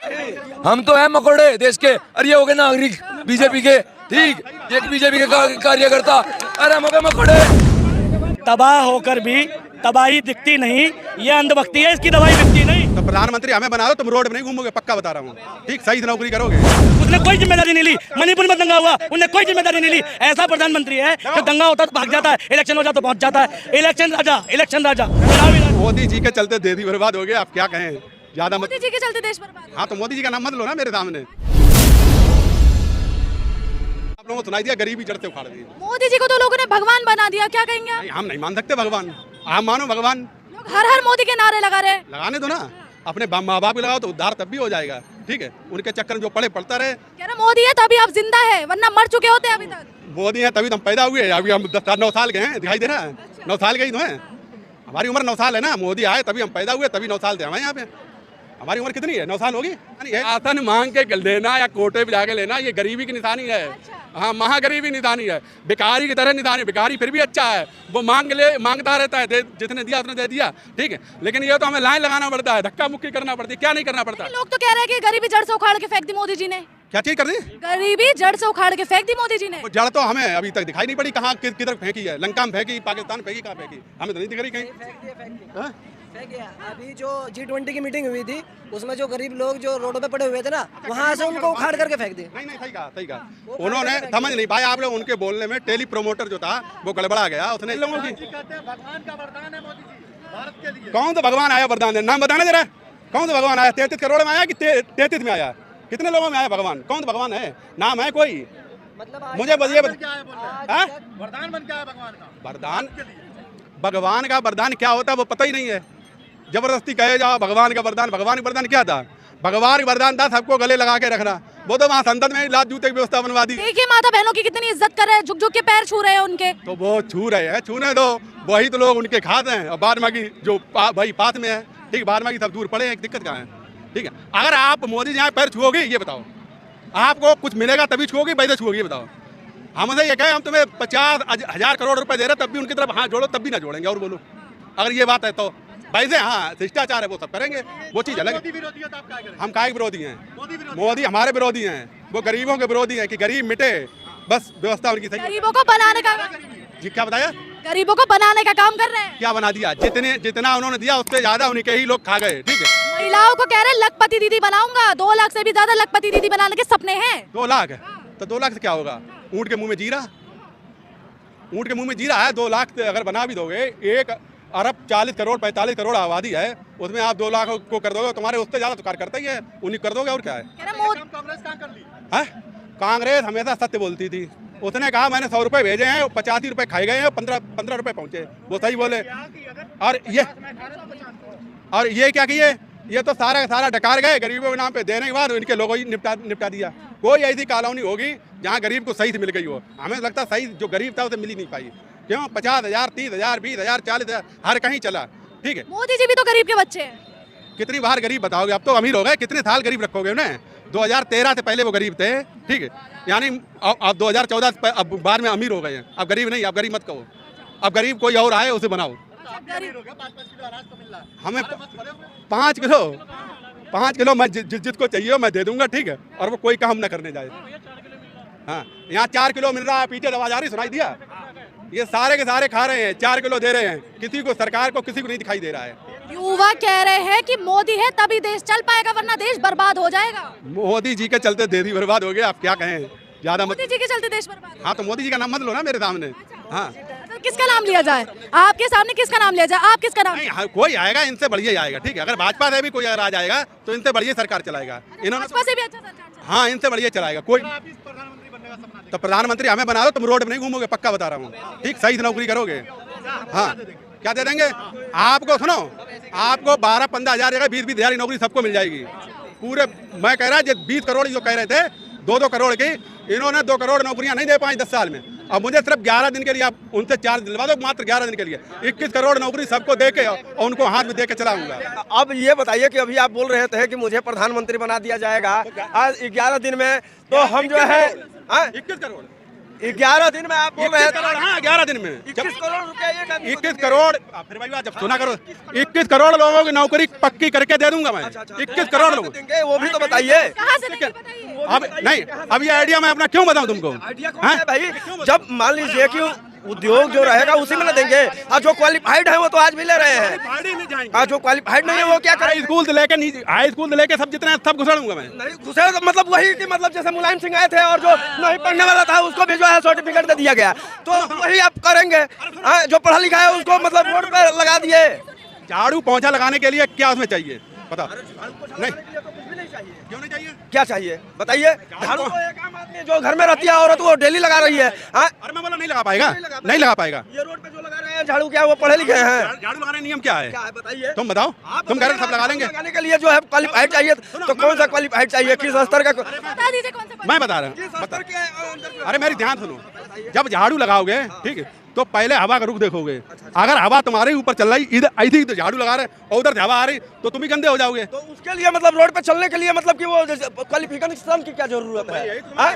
हम तो हैं मकोड़े देश के, अरे ये हो गए नागरिक बीजेपी के, ठीक, एक बीजेपी के कार्यकर्ता, अरे हम हो गए मकोड़े। तबाह होकर भी तबाही दिखती नहीं, ये अंधभक्ति है, इसकी दवाई दिखती नहीं। तो प्रधानमंत्री हमें बना दो, तुम रोड में नहीं घूमोगे, पक्का बता रहा हूँ, ठीक, सही से नौकरी करोगे। उसने कोई जिम्मेदारी नहीं ली, मणिपुर में दंगा हुआ, उन्हें कोई जिम्मेदारी नहीं ली। ऐसा प्रधानमंत्री है जो दंगा होता तो भाग जाता है, इलेक्शन हो जाता तो पहुंच जाता है। इलेक्शन राजा। मोदी जी के चलते देश बर्बाद हो गया, आप क्या कहें, ज्यादा मत। मोदी जी के चलते देश बर्बाद। हाँ तो मोदी जी का नाम मत लो ना मेरे सामने। आप लोगों को सुनाई दिया गरीबी जड़ से उखाड़ दी। मोदी जी को तो लोगों ने भगवान बना दिया, क्या कहेंगे आप? हम नहीं मान सकते भगवान, आप मानो भगवान। लोग हर हर मोदी के नारे लगा रहे हैं। लगाने दो ना, अपने माँ बाप को लगाओ तो उद्धार तब भी हो जाएगा, ठीक है। उनके चक्कर में जो पढ़ता रहे। कह रहे मोदी है तभी आप जिंदा है, वरना मर चुके होते अभी तक। मोदी है तभी तो हम पैदा हुए, अभी हम 9 साल के हैं, दिखाई दे रहा है, 9 साल के ही तो हैं। हमारी उम्र 9 साल है ना, मोदी आए तभी हम पैदा हुए, तभी 9 साल थे हमारे यहाँ पे। हमारी उम्र कितनी है, 9 साल होगी। आसन मांग के लेना या कोटे पे जाके लेना, ये गरीबी की निशानी है। हाँ, महागरीबी निशानी है, भिखारी की तरह निशानी। भिखारी फिर भी अच्छा है, वो मांगता रहता है, जितने दिया उसने दे दिया, ठीक है। लेकिन ये तो हमें लाइन लगाना पड़ता है, धक्का मुक्की करना पड़ती है, क्या नहीं करना पड़ता। लोग तो कह रहे हैं कि गरीबी जड़ से उखाड़ के फेंक दी मोदी जी ने। क्या चीज कर दी? गरीबी जड़ से उखाड़ के फेंक दी मोदी जी ने। जड़ तो हमें अभी तक दिखाई नहीं पड़ी, कहाँ किधर फेंकी है। लंका में फेंकी, पाकिस्तान फेंकी, कहाँ फेंकी, हमें तो नहीं दिख रही कहीं। अभी जो G20 की मीटिंग हुई थी, उसमें जो गरीब लोग जो रोडों पे पड़े हुए थे ना, वहाँ से उनको उखाड़ करके फेंक दी। नहीं सही कहा। उन्होंने समझ नहीं पाया, आप लोग उनके बोलने में टेली प्रोमोटर जो था वो गड़बड़ा गया। उसने लोगों की भगवान का वरदान है मोदी जी भारत के लिए। कौन सा भगवान आया वरदान देने, नाम बताने जरा, कौन सा भगवान आया? 33 करोड़ में आया कि 33 में आया? कितने लोगों में आया भगवान? कौन सा भगवान है, नाम है कोई? मतलब मुझे बताइए, वरदान बन क्या है भगवान का? भगवान का वरदान क्या होता है वो पता ही नहीं है। जबरदस्ती कहे जाओ भगवान का वरदान क्या था? भगवान का वरदान था सबको गले लगा के रखना। वो तो वहाँ संसद में लात जूते की व्यवस्था बनवा दी। देखिए माता बहनों की कितनी इज्जत कर रहे हैं, झुक झुक के पैर छू रहे हैं उनके। तो वो छू रहे हैं, छूने दो, वही तो लोग उनके खाते हैं। और बाद में की जो भाई पास में है, ठीक, बाद में की सब दूर पड़े हैं, दिक्कत कहाँ है, ठीक है। अगर आप मोदी जी यहाँ पैर छुओगे, ये बताओ, आपको कुछ मिलेगा तभी छुओगी, वैसे छुओगी, ये बताओ। हमसे ये कहें हम तुम्हें 50,000 करोड़ रुपए दे रहे, तब भी उनकी तरफ हाथ जोड़ो, तब भी ना जोड़ेंगे। और बोलो, अगर ये बात है तो वैसे हाँ शिष्टाचार है, वो सब करेंगे, वो चीज अलग है। हम काय विरोधी हैं? मोदी हमारे विरोधी हैं, वो गरीबों के विरोधी हैं कि गरीब मिटे, बस व्यवस्था उनकी सही। गरीबों को बनाने का जी क्या बताया? गरीबों को बनाने का काम कर रहे हैं। क्या बना दिया? जितना उन्होंने दिया उससे ज्यादा उन्हीं के ही लोग खा गए, ठीक है। महिलाओं को कह रहे हैं लखपति दीदी बनाऊंगा, 2 लाख से भी ज्यादा लखपति दीदी बनाने के सपने हैं। 2 लाख तो 2 लाख से क्या होगा? ऊँट के मुंह में जीरा, ऊँट के मुंह में जीरा है। 2 लाख अगर बना भी दोगे, 1 अरब 40 करोड़ 45 करोड़ आबादी है, उसमें आप 2 लाख को कर दोगे, तुम्हारे उससे ज्यादा तो कार्य करता ही है, उन्हीं कर दोगे, और क्या है। कांग्रेस हमेशा सत्य बोलती थी। उसने कहा मैंने 100 रुपए भेजे हैं, 85 रुपए खाए गए हैं, 15 रुपए पहुंचे, वो सही बोले। और ये क्या किए? ये तो सारा डकार गए गरीबों के नाम पे, देने के बाद इनके लोगों ही निपटा दिया। कोई ऐसी कॉलोनी होगी जहाँ गरीब को सही से मिल गई हो, हमें लगता सही जो गरीब था उसे मिल ही नहीं पाई। क्यों? 50,000 30,000 20,000 40,000 हर कहीं चला, ठीक है। मोदी जी भी तो गरीब के बच्चे हैं। कितनी बार गरीब बताओगे? अब तो अमीर हो गए, कितने साल गरीब रखोगे उन्हें? 2013 से पहले वो गरीब थे, ठीक है, यानी अब 2014 से अब बाद में अमीर हो गए हैं। अब गरीब नहीं, अब गरीब मत कहो, अब गरीब कोई और आए उसे बनाओ। हमें 5 किलो मैं जिसको चाहिए मैं दे दूंगा, ठीक है, और वो कोई काम न करने जाए। हाँ, यहाँ 4 किलो मिल रहा है, पीछे आवाज आ रही, सुनाई दिया? ये सारे के सारे खा रहे हैं, 4 किलो दे रहे हैं, किसी को, सरकार को किसी को नहीं दिखाई दे रहा है। युवा कह रहे हैं कि मोदी है तभी देश चल पाएगा, वरना देश बर्बाद हो जाएगा। मोदी जी के चलते देश ही बर्बाद हो गया, आप क्या कहें, ज्यादा मत। मोदी जी के चलते देश बर्बाद। हाँ तो मोदी जी का नाम मत लो ना मेरे सामने। हाँ तो किसका नाम लिया जाए? आपके सामने किसका नाम लिया जाए? आप किसका नाम? नहीं, कोई आएगा इनसे बढ़िया ही आएगा, ठीक है। अगर भाजपा से भी कोई अगर आ जाएगा तो इनसे बढ़िया सरकार चलाएगा। इन्होंने भाजपा से भी अच्छा सरकार। हाँ, इनसे बढ़िया चलाएगा कोई। तो प्रधानमंत्री हमें बना दो, तुम रोड में नहीं घूमोगे, पक्का बता रहा हूँ, ठीक, सही से नौकरी करोगे। हाँ, क्या दे देंगे आपको? सुनो, आपको 12-15 हजार जगह 20-20 हजार की नौकरी सबको मिल जाएगी पूरे। मैं कह रहा 20 करोड़ जो कह रहे थे, 2-2 करोड़ की, इन्होंने 2 करोड़ नौकरियां नहीं दे पाई 10 साल में। अब मुझे सिर्फ 11 दिन के लिए आप उनसे चार्ज दिलवा दो, मात्र 11 दिन के लिए 21 करोड़ नौकरी सबको दे के और उनको हाथ में दे के चलाऊंगा। अब ये बताइए कि अभी आप बोल रहे थे कि मुझे प्रधानमंत्री बना दिया जाएगा आज 11 दिन में, तो हम जो है 21 करोड़ 11 दिन में आप बोल रहे हैं 11 दिन में 21 करोड़ रुपए ये कर- 21 करोड़ फिर भाई बात जब सुना करो 21 करोड़ लोगों की नौकरी पक्की करके दे दूंगा मैं 21 करोड़ लोगों देंगे वो भी तो बताइए। कहाँ से देंगे बताइए? अब नहीं अब ये आइडिया मैं अपना क्यों बताऊं तुमको हाँ? भाई जब मान लीजिए कि उद्योग जो रहेगा उसी में ना देंगे। और जो क्वालिफाइड है वो तो आज भी ले रहे हैं, और जो क्वालिफाइड नहीं है वो क्या हाई करेंगे? स्कूल से लेके हाई स्कूल से लेके सब जितने हैं, सब घुसाड़ूंगा मैं। नहीं दूसरे तो मतलब वही कि मतलब जैसे मुलायम सिंह आए थे और जो नहीं पढ़ने वाला था उसको भी जो है सर्टिफिकेट दे दिया गया, तो वही आप करेंगे। हाँ, जो पढ़ा लिखा है उसको मतलब रोड पे लगा दिए। झाड़ू पोंछा लगाने के लिए क्या उसमें चाहिए पता नहीं क्यों नहीं चाहिए क्या चाहिए बताइए? झाड़ू तो एक आम आदमी जो घर में रहती है औरत वो डेली लगा रही है। हाँ, अरे मैं बोला नहीं लगा पाएगा नहीं लगा पाएगा ये रोड पे जो लगा रहे हैं झाड़ू क्या वो पढ़े लिखे हैं? झाड़ू लगाने का नियम क्या है क्या है बताइए? तुम बताओ तुम कह रहे हो सब लगा लेंगे लगाने के लिए जो है क्वालिफाइड चाहिए, तो कौन सा क्वालिफाइड चाहिए? किस स्तर का? बता दीजिए कौन सा मैं बता रहा किस हूँ स्तर के? अरे मेरी ध्यान सुनो जब झाड़ू लगाओगे ठीक है तो पहले हवा का रुख देखोगे। अगर हवा तुम्हारे ऊपर चल रही इधर ऐसी तो झाड़ू लगा रहे और उधर हवा आ रही तो तुम ही गंदे हो जाओगे। तो उसके लिए मतलब रोड पे चलने के लिए मतलब कि वो क्वालिफिकेशन की क्या जरूरत है? हाँ,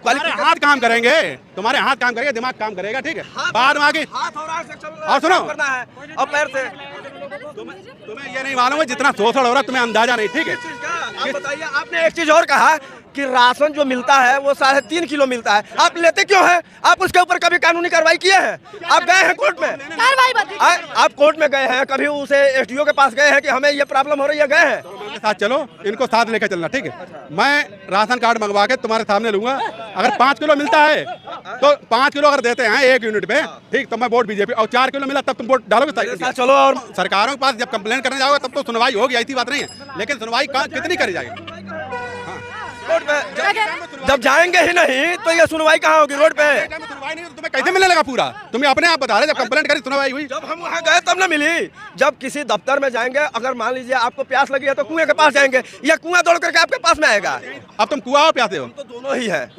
तुम्हारे हाथ काम करेंगे तुम्हारे हाथ काम करेंगे दिमाग काम करेगा ठीक है बाद में आगे हाथ और आँख से चल और सुनो करना है और पैर से। तुम्हें ये नहीं मालूम है जितना शोषण हो रहा है तुम्हें अंदाजा नहीं ठीक है। आप बताइए, आपने एक चीज और कहा कि राशन जो मिलता है वो 3.5 किलो मिलता है, आप लेते क्यों हैं? आप उसके ऊपर कभी कानूनी कार्रवाई किए हैं? आप गए हैं कोर्ट में? कार्रवाई बताइए। आप कोर्ट में गए हैं कभी? उसे एसडीओ के पास गए हैं कि हमें ये प्रॉब्लम हो रही है? गए हैं? मेरे साथ चलो इनको साथ लेकर चलना ठीक है। मैं राशन कार्ड मंगवा के तुम्हारे सामने लूंगा। अगर 5 किलो मिलता है तो 5 किलो अगर देते हैं 1 यूनिट पे ठीक तो मैं वोट बीजेपी, और 4 किलो मिला तब तुम वोट डालोगे। चलो और सरकारों के पास जब कंप्लेन करने जाओगे तब तो सुनवाई होगी, ऐसी बात नहीं है। लेकिन सुनवाई कितनी करी जाएगी? रोड पे जब जाएंगे ही नहीं तो ये सुनवाई कहाँ होगी? रोड पे सुनवाई नहीं तो तुम्हें कैसे मिलने लगा पूरा? तुम्हें अपने आप बता रहे जब कंप्लेंट करी सुनवाई हुई। जब हम वहाँ गए तब ना मिली। जब किसी दफ्तर में जाएंगे, अगर मान लीजिए आपको प्यास लगी है तो कुएं के पास जाएंगे या कुआं दौड़ करके आपके पास में आएगा? अब तुम कुआ हो प्यासे हो? तो दोनों ही है,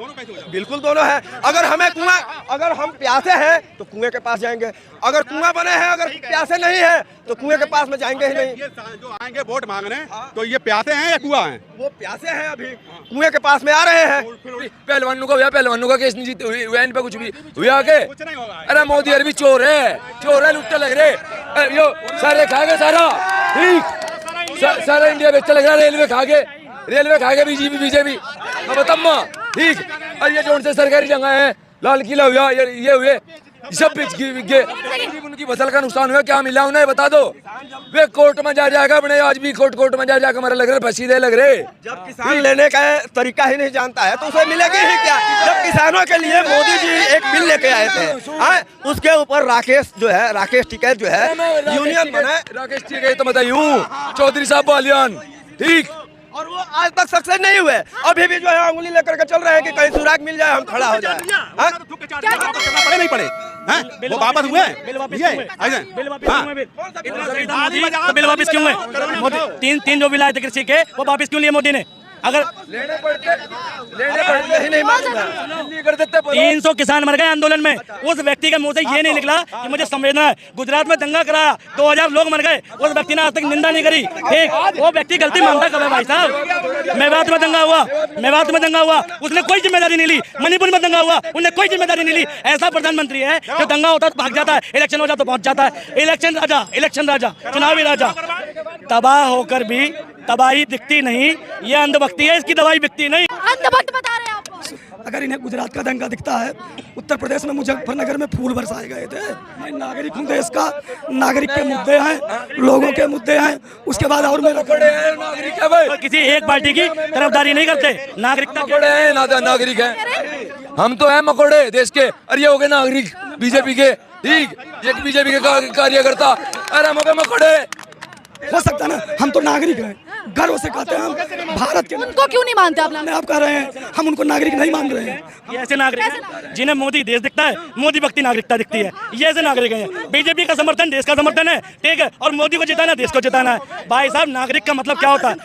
बिल्कुल दोनों है। अगर हमें कुआं, अगर हम प्यासे हैं तो कुएं के पास जाएंगे, अगर कुआं बने हैं अगर प्यासे नहीं है तो कुएं के पास में जाएंगे ही नहीं। ये जो आएंगे वोट मांगने तो ये प्यासे हैं या कुआ हैं? वो प्यासे हैं, अभी कुएं के पास में आ रहे हैं। पहलवानों का हुआ, पहलवानों का केस नहीं जीते हुआ इन पे कुछ भी हुआ के? कुछ नहीं होगा। अरे मोदी अरबी चोर है लुट्टे लग रहे। अरे यो सारे खा गए सारा ठीक सारा इंडिया बेचने लग रहा। रेलवे खा गए बीजेपी बताम्मा ठीक। और ये जो से सरकारी जगह है लाल किला हुआ ये हुए सब बिक गए। उनकी फसल का नुकसान हुआ, क्या मिला उन्हें बता दो। वे कोर्ट में जा जाएगा अपने, आज भी कोर्ट में जा जाकर हमारे लग रहे फसीदे लग रहे। जब किसान लेने का तरीका ही नहीं जानता है तो उसे मिलेगी ही क्या? जब किसानों के लिए मोदी जी एक बिल लेके आए थे, उसके ऊपर राकेश टिकैत जो है यूनियन बनाए। राकेश टिकैत तो बताइए चौधरी साहब वालियान ठीक, और वो आज तक सक्सेस नहीं हुए। अभी भी जो है उंगली लेकर के चल रहे हैं कि कहीं सुराग मिल जाए हम खड़ा हो जाए। पड़े नहीं पड़े वो वापस हुए बिल वापस ये क्यों हुए? ऐसे बिल वापस क्यों हुए? मोदी तो बिल वापस क्यों हुए? मोदी तीन जो बिल आए थे कृषि के वो वापस क्यों लिए मोदी ने? अगर लेने पड़ते ही नहीं मालूम है। नहीं कर देते 300 किसान मर गए आंदोलन में, उस व्यक्ति के मुंह से ये नहीं निकला कि मुझे संवेदना है। गुजरात में दंगा कराया 2000 लोग मर गए, उस व्यक्ति ने आज तक निंदा नहीं करी। ठीक, वो व्यक्ति गलती मानता कब है भाई साहब? मेवात में दंगा हुआ उसने कोई जिम्मेदारी नहीं ली। मणिपुर में दंगा हुआ उन्होंने कोई जिम्मेदारी नहीं ली। ऐसा प्रधानमंत्री है जो दंगा होता है तो भाग जाता है, इलेक्शन हो जाता तो पहुंच जाता है। इलेक्शन राजा चुनावी राजा तबाह होकर भी तबाही दिखती नहीं। ये अंधभक्ति है, इसकी दवाई बिकती नहीं। अंधभक्त बता रहे हैं आपको। अगर इन्हें गुजरात का दंगा दिखता है, उत्तर प्रदेश में मुजफ्फरनगर में फूल बरसाए गए थे। मैं नागरिक हूँ देश का, नागरिक के मुद्दे हैं, लोगों के मुद्दे हैं, उसके बाद और मेरे बड़े हैं नागरिक है भाई, किसी एक पार्टी की तरफदारी नहीं करते। नागरिकता बड़े हैं नागरिक हैं हम तो हैं मकोड़े देश के। अरे ये हो गए नागरिक बीजेपी के ठीक, ये बीजेपी के कार्यकर्ता। अरे हम हो गए मकोड़े। हो सकता ना, हम तो नागरिक हैं, गर्व से कहते हैं हम भारत के। उनको क्यों नहीं मानते आप? आप कह रहे हैं हम उनको नागरिक नहीं मान रहे हैं। ये ऐसे नागरिक हैं जिन्हें मोदी देश दिखता है, मोदी भक्ति नागरिकता दिखती है। ये ऐसे नागरिक हैं। बीजेपी का समर्थन देश का समर्थन है ठीक है, और मोदी को जिताना देश को जिताना है। भाई साहब नागरिक का मतलब क्या होता है?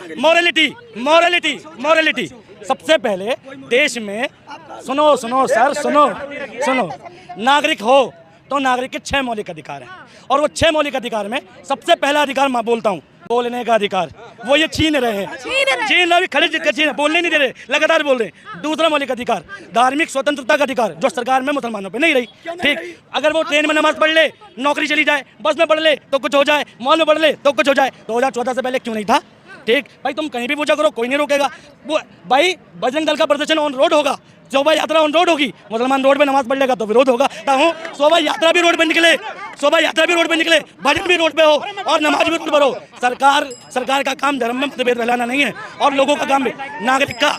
मोरालिटी। सबसे पहले देश में सुनो नागरिक हो तो नागरिक के 6 मौलिक अधिकार हैं, और वो 6 मौलिक अधिकार में सबसे पहला अधिकार मैं बोलता हूँ बोलने का अधिकार वो ये छीन रहे हैं, छीन रहे, खड़े छीन, बोलने नहीं दे रहे, लगातार बोल रहे हैं। दूसरा मौलिक अधिकार धार्मिक स्वतंत्रता का अधिकार जो सरकार में मुसलमानों पे नहीं रही। ठीक, अगर वो ट्रेन में नमाज पढ़ ले, नौकरी चली जाए, बस में पढ़ ले तो कुछ हो जाए, मॉल में पढ़ ले तो कुछ हो जाए, 2014 से पहले क्यों नहीं था? ठीक भाई, तुम कहीं भी पूजा करो, कोई नहीं रोकेगा। वो भाई बजरंग दल का प्रदर्शन ऑन रोड होगा, शोभा यात्रा ऑन रोड होगी, मुसलमान रोड पे नमाज पढ़ लेगा तो विरोध होगा। शोभा यात्रा भी रोड पे निकले, शोभा यात्रा भी रोड पे निकले, भजन भी रोड पे हो और नमाज भी रोड पर हो। सरकार का काम धर्म में मतभेद फैलाना नहीं है और लोगों का काम भी नागरिक का